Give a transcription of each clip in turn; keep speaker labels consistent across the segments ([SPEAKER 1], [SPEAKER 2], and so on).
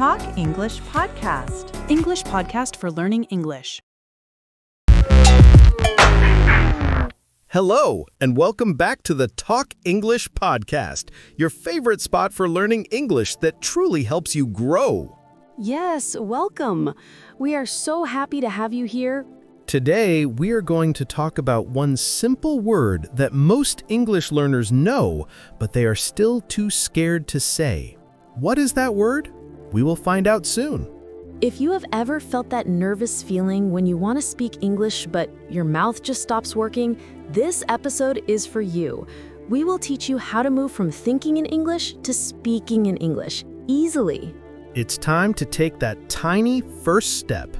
[SPEAKER 1] Talk English Podcast.
[SPEAKER 2] English podcast for learning English.
[SPEAKER 3] Hello, and welcome back to the Talk English Podcast, your favorite spot for learning English that truly helps you grow.
[SPEAKER 4] Yes, welcome. We are so happy to have you here.
[SPEAKER 3] Today, we are going to talk about one simple word that most English learners know, but they are still too scared to say. What is that word? We will find out soon.
[SPEAKER 4] If you have ever felt that nervous feeling when you want to speak English but your mouth just stops working, this episode is for you. We will teach you how to move from thinking in English to speaking in English easily.
[SPEAKER 3] It's time to take that tiny first step.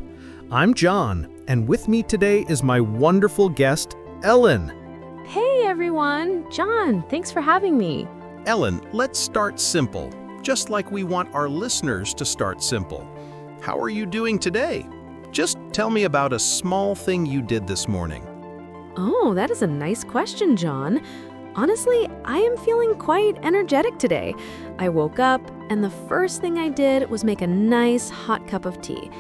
[SPEAKER 3] I'm John, and with me today is my wonderful guest, Ellen.
[SPEAKER 4] Hey everyone, John, thanks for having me.
[SPEAKER 3] Ellen, let's start simple, just like we want our listeners to start simple. How are you doing today? Just tell me about a small thing you did this morning.
[SPEAKER 4] Oh, that is a nice question, John. Honestly, I am feeling quite energetic today. I woke up and the first thing I did was make a nice hot cup of tea.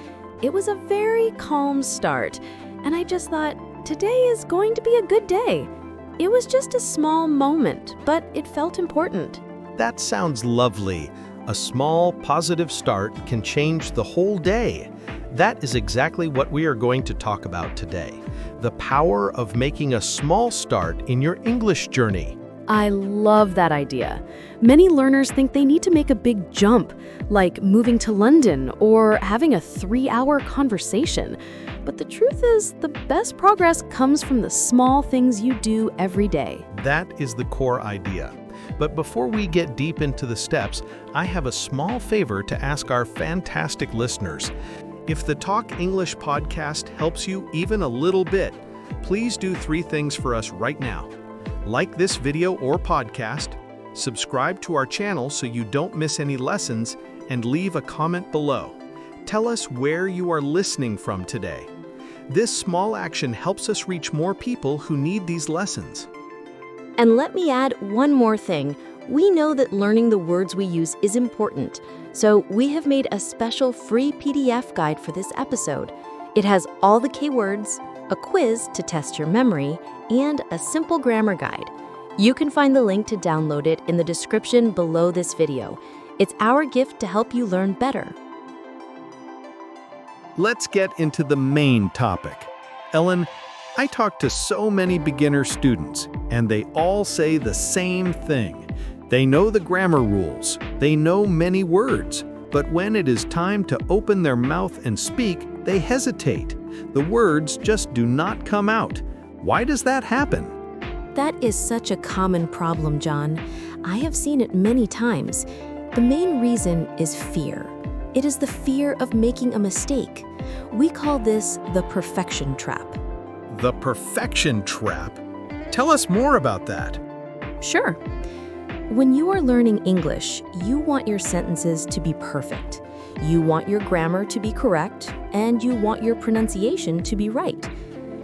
[SPEAKER 4] It was a very calm start, and I just thought, today is going to be a good day. It was just a small moment, but it felt important.
[SPEAKER 3] That sounds lovely. A small, positive start can change the whole day. That is exactly what we are going to talk about today. The power of making a small start in your English journey.
[SPEAKER 4] I love that idea. Many learners think they need to make a big jump, like moving to London or having a 3-hour conversation. But the truth is, the best progress comes from the small things you do every day.
[SPEAKER 3] That is the core idea. But before we get deep into the steps, I have a small favor to ask our fantastic listeners. If the Talk English Podcast helps you even a little bit, please do 3 things for us right now. Like this video or podcast, subscribe to our channel so you don't miss any lessons, and leave a comment below. Tell us where you are listening from today. This small action helps us reach more people who need these lessons.
[SPEAKER 5] And let me add one more thing. We know that learning the words we use is important, so we have made a special free PDF guide for this episode. It has all the key words, a quiz to test your memory, and a simple grammar guide. You can find the link to download it in the description below this video. It's our gift to help you learn better.
[SPEAKER 3] Let's get into the main topic. Ellen, I talk to so many beginner students, and they all say the same thing. They know the grammar rules, they know many words, but when it is time to open their mouth and speak, they hesitate. The words just do not come out. Why does that happen?
[SPEAKER 5] That is such a common problem, John. I have seen it many times. The main reason is fear. It is the fear of making a mistake. We call this the perfection trap.
[SPEAKER 3] The perfection trap? Tell us more about that.
[SPEAKER 5] Sure. When you are learning English, you want your sentences to be perfect. You want your grammar to be correct, and you want your pronunciation to be right.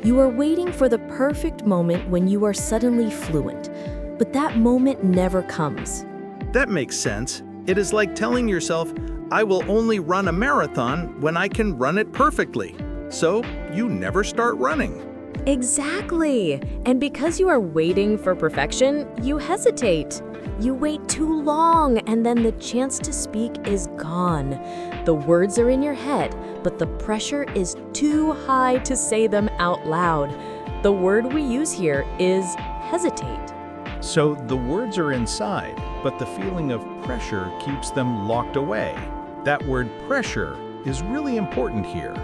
[SPEAKER 5] You are waiting for the perfect moment when you are suddenly fluent, but that moment never comes.
[SPEAKER 3] That makes sense. It is like telling yourself, I will only run a marathon when I can run it perfectly. So you never start running.
[SPEAKER 4] Exactly. And because you are waiting for perfection, you hesitate. You wait too long, and then the chance to speak is gone. The words are in your head, but the pressure is too high to say them out loud. The word we use here is hesitate.
[SPEAKER 3] So the words are inside, but the feeling of pressure keeps them locked away. That word pressure is really important here.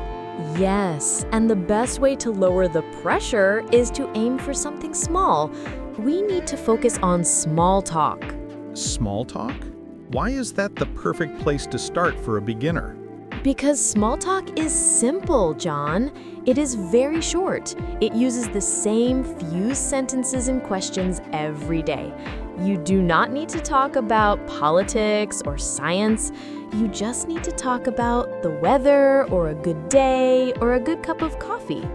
[SPEAKER 4] Yes, and the best way to lower the pressure is to aim for something small. We need to focus on small talk.
[SPEAKER 3] Small talk? Why is that the perfect place to start for a beginner?
[SPEAKER 4] Because small talk is simple, John. It is very short. It uses the same few sentences and questions every day. You do not need to talk about politics or science. You just need to talk about the weather or a good day or a good cup of coffee.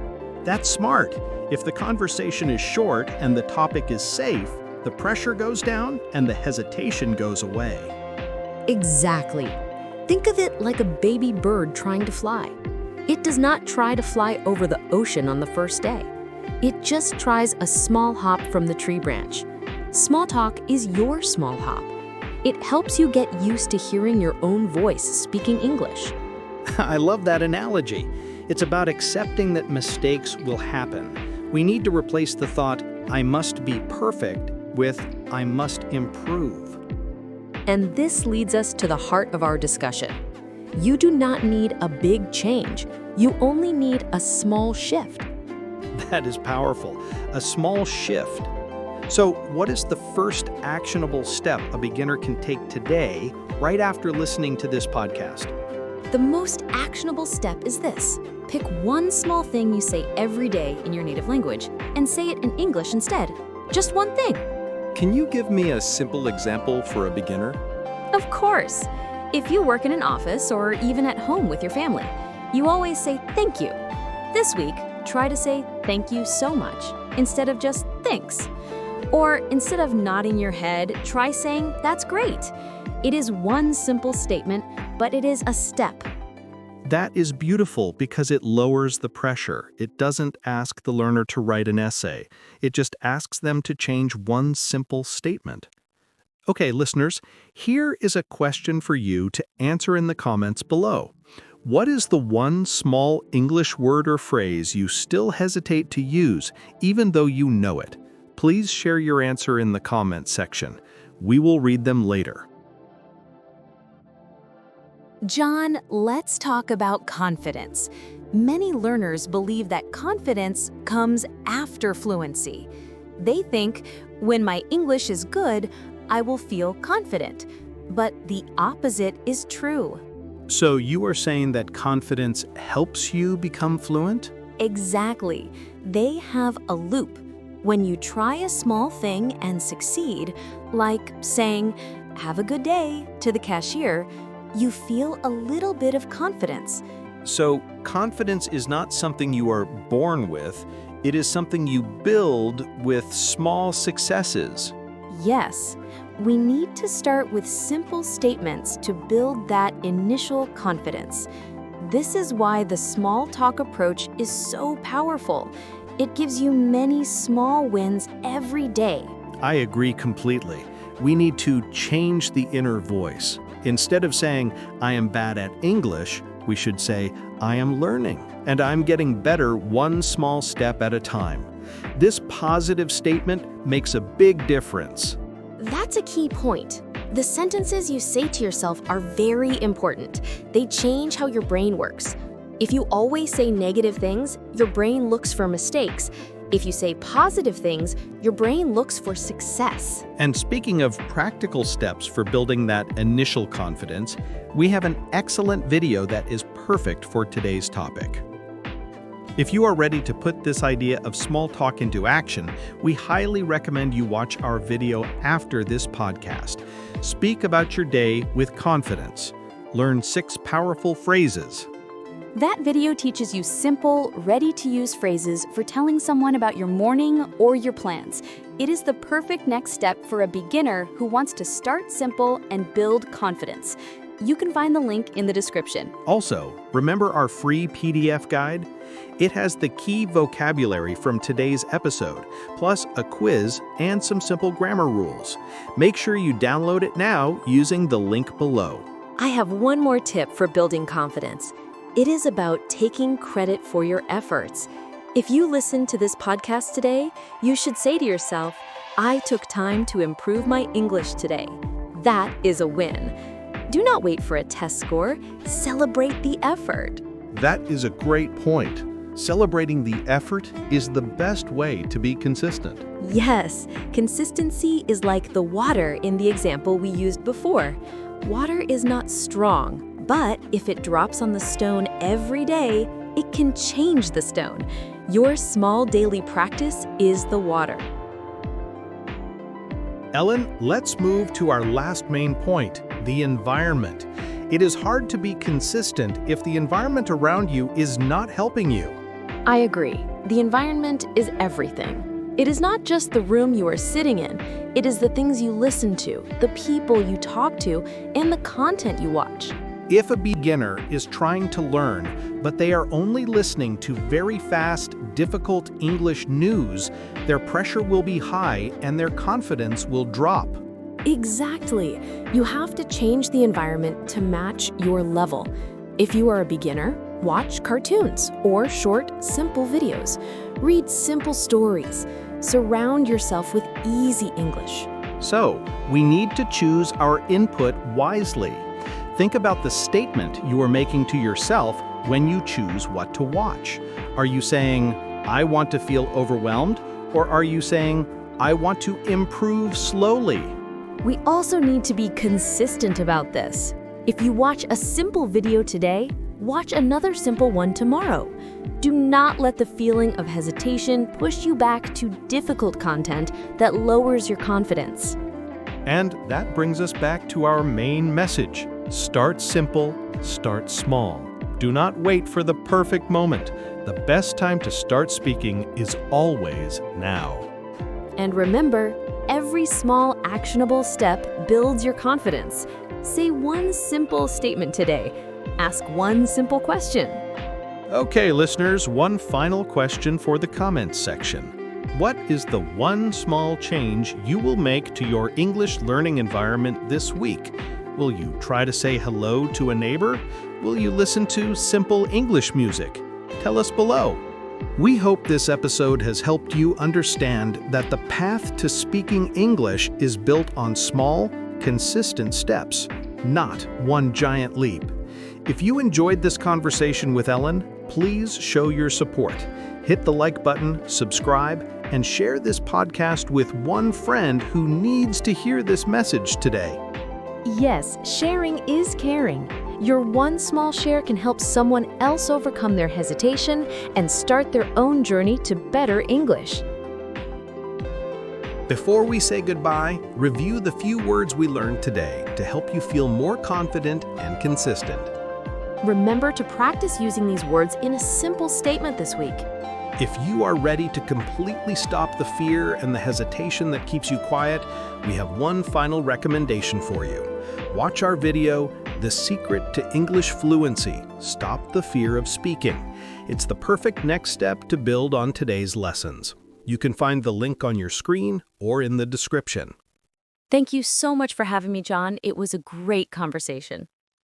[SPEAKER 3] That's smart. If the conversation is short and the topic is safe, the pressure goes down and the hesitation goes away.
[SPEAKER 5] Exactly. Think of it like a baby bird trying to fly. It does not try to fly over the ocean on the first day. It just tries a small hop from the tree branch. Small talk is your small hop. It helps you get used to hearing your own voice speaking English.
[SPEAKER 6] I love that analogy. It's about accepting that mistakes will happen. We need to replace the thought, I must be perfect, with I must improve.
[SPEAKER 5] And this leads us to the heart of our discussion. You do not need a big change. You only need a small shift.
[SPEAKER 6] That is powerful. A small shift. So, what is the first actionable step a beginner can take today, right after listening to this podcast?
[SPEAKER 5] The most actionable step is this. Pick one small thing you say every day in your native language and say it in English instead. Just one thing.
[SPEAKER 7] Can you give me a simple example for a beginner?
[SPEAKER 5] Of course. If you work in an office or even at home with your family, you always say thank you. This week, try to say thank you so much instead of just thanks. Or instead of nodding your head, try saying that's great. It is one simple statement, but it is a step.
[SPEAKER 3] That is beautiful because it lowers the pressure. It doesn't ask the learner to write an essay. It just asks them to change one simple statement. Okay, listeners, here is a question for you to answer in the comments below. What is the one small English word or phrase you still hesitate to use, even though you know it? Please share your answer in the comments section. We will read them later.
[SPEAKER 4] John, let's talk about confidence. Many learners believe that confidence comes after fluency. They think, when my English is good, I will feel confident. But the opposite is true.
[SPEAKER 3] So you are saying that confidence helps you become fluent?
[SPEAKER 4] Exactly. They have a loop. When you try a small thing and succeed, like saying, "Have a good day," to the cashier, you feel a little bit of confidence.
[SPEAKER 3] So confidence is not something you are born with. It is something you build with small successes.
[SPEAKER 4] Yes, we need to start with simple statements to build that initial confidence. This is why the small talk approach is so powerful. It gives you many small wins every day.
[SPEAKER 3] I agree completely. We need to change the inner voice. Instead of saying, I am bad at English, we should say, I am learning, and I'm getting better one small step at a time. This positive statement makes a big difference.
[SPEAKER 5] That's a key point. The sentences you say to yourself are very important. They change how your brain works. If you always say negative things, your brain looks for mistakes. If you say positive things, your brain looks for success.
[SPEAKER 3] And speaking of practical steps for building that initial confidence, we have an excellent video that is perfect for today's topic. If you are ready to put this idea of small talk into action, we highly recommend you watch our video after this podcast. Speak about your day with confidence. Learn 6 powerful phrases.
[SPEAKER 4] That video teaches you simple, ready-to-use phrases for telling someone about your morning or your plans. It is the perfect next step for a beginner who wants to start simple and build confidence. You can find the link in the description.
[SPEAKER 3] Also, remember our free PDF guide? It has the key vocabulary from today's episode, plus a quiz and some simple grammar rules. Make sure you download it now using the link below.
[SPEAKER 5] I have one more tip for building confidence. It is about taking credit for your efforts. If you listen to this podcast today, you should say to yourself, I took time to improve my English today. That is a win. Do not wait for a test score. Celebrate the effort.
[SPEAKER 3] That is a great point. Celebrating the effort is the best way to be consistent.
[SPEAKER 5] Yes, consistency is like the water in the example we used before. Water is not strong, but if it drops on the stone every day, it can change the stone. Your small daily practice is the water.
[SPEAKER 3] Ellen, let's move to our last main point, the environment. It is hard to be consistent if the environment around you is not helping you.
[SPEAKER 5] I agree. The environment is everything. It is not just the room you are sitting in. It is the things you listen to, the people you talk to, and the content you watch.
[SPEAKER 3] If a beginner is trying to learn, but they are only listening to very fast, difficult English news, their pressure will be high and their confidence will drop.
[SPEAKER 4] Exactly. You have to change the environment to match your level. If you are a beginner, watch cartoons or short, simple videos. Read simple stories. Surround yourself with easy English.
[SPEAKER 3] So, we need to choose our input wisely. Think about the statement you are making to yourself when you choose what to watch. Are you saying, I want to feel overwhelmed? Or are you saying, I want to improve slowly?
[SPEAKER 5] We also need to be consistent about this. If you watch a simple video today, watch another simple one tomorrow. Do not let the feeling of hesitation push you back to difficult content that lowers your confidence.
[SPEAKER 3] And that brings us back to our main message. Start simple, start small. Do not wait for the perfect moment. The best time to start speaking is always now.
[SPEAKER 5] And remember, every small actionable step builds your confidence. Say one simple statement today. Ask one simple question.
[SPEAKER 3] Okay, listeners, one final question for the comments section. What is the one small change you will make to your English learning environment this week? Will you try to say hello to a neighbor? Will you listen to simple English music? Tell us below. We hope this episode has helped you understand that the path to speaking English is built on small, consistent steps, not one giant leap. If you enjoyed this conversation with Ellen, please show your support. Hit the like button, subscribe, and share this podcast with one friend who needs to hear this message today.
[SPEAKER 5] Yes, sharing is caring. Your one small share can help someone else overcome their hesitation and start their own journey to better English.
[SPEAKER 3] Before we say goodbye, review the few words we learned today to help you feel more confident and consistent.
[SPEAKER 5] Remember to practice using these words in a simple statement this week.
[SPEAKER 3] If you are ready to completely stop the fear and the hesitation that keeps you quiet, we have one final recommendation for you. Watch our video, The Secret to English Fluency: Stop the Fear of Speaking. It's the perfect next step to build on today's lessons. You can find the link on your screen or in the description.
[SPEAKER 5] Thank you so much for having me, John. It was a great conversation.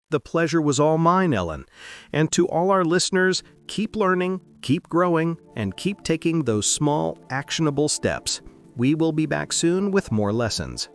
[SPEAKER 3] The pleasure was all mine, Ellen. And to all our listeners, keep learning, keep growing, and keep taking those small, actionable steps. We will be back soon with more lessons.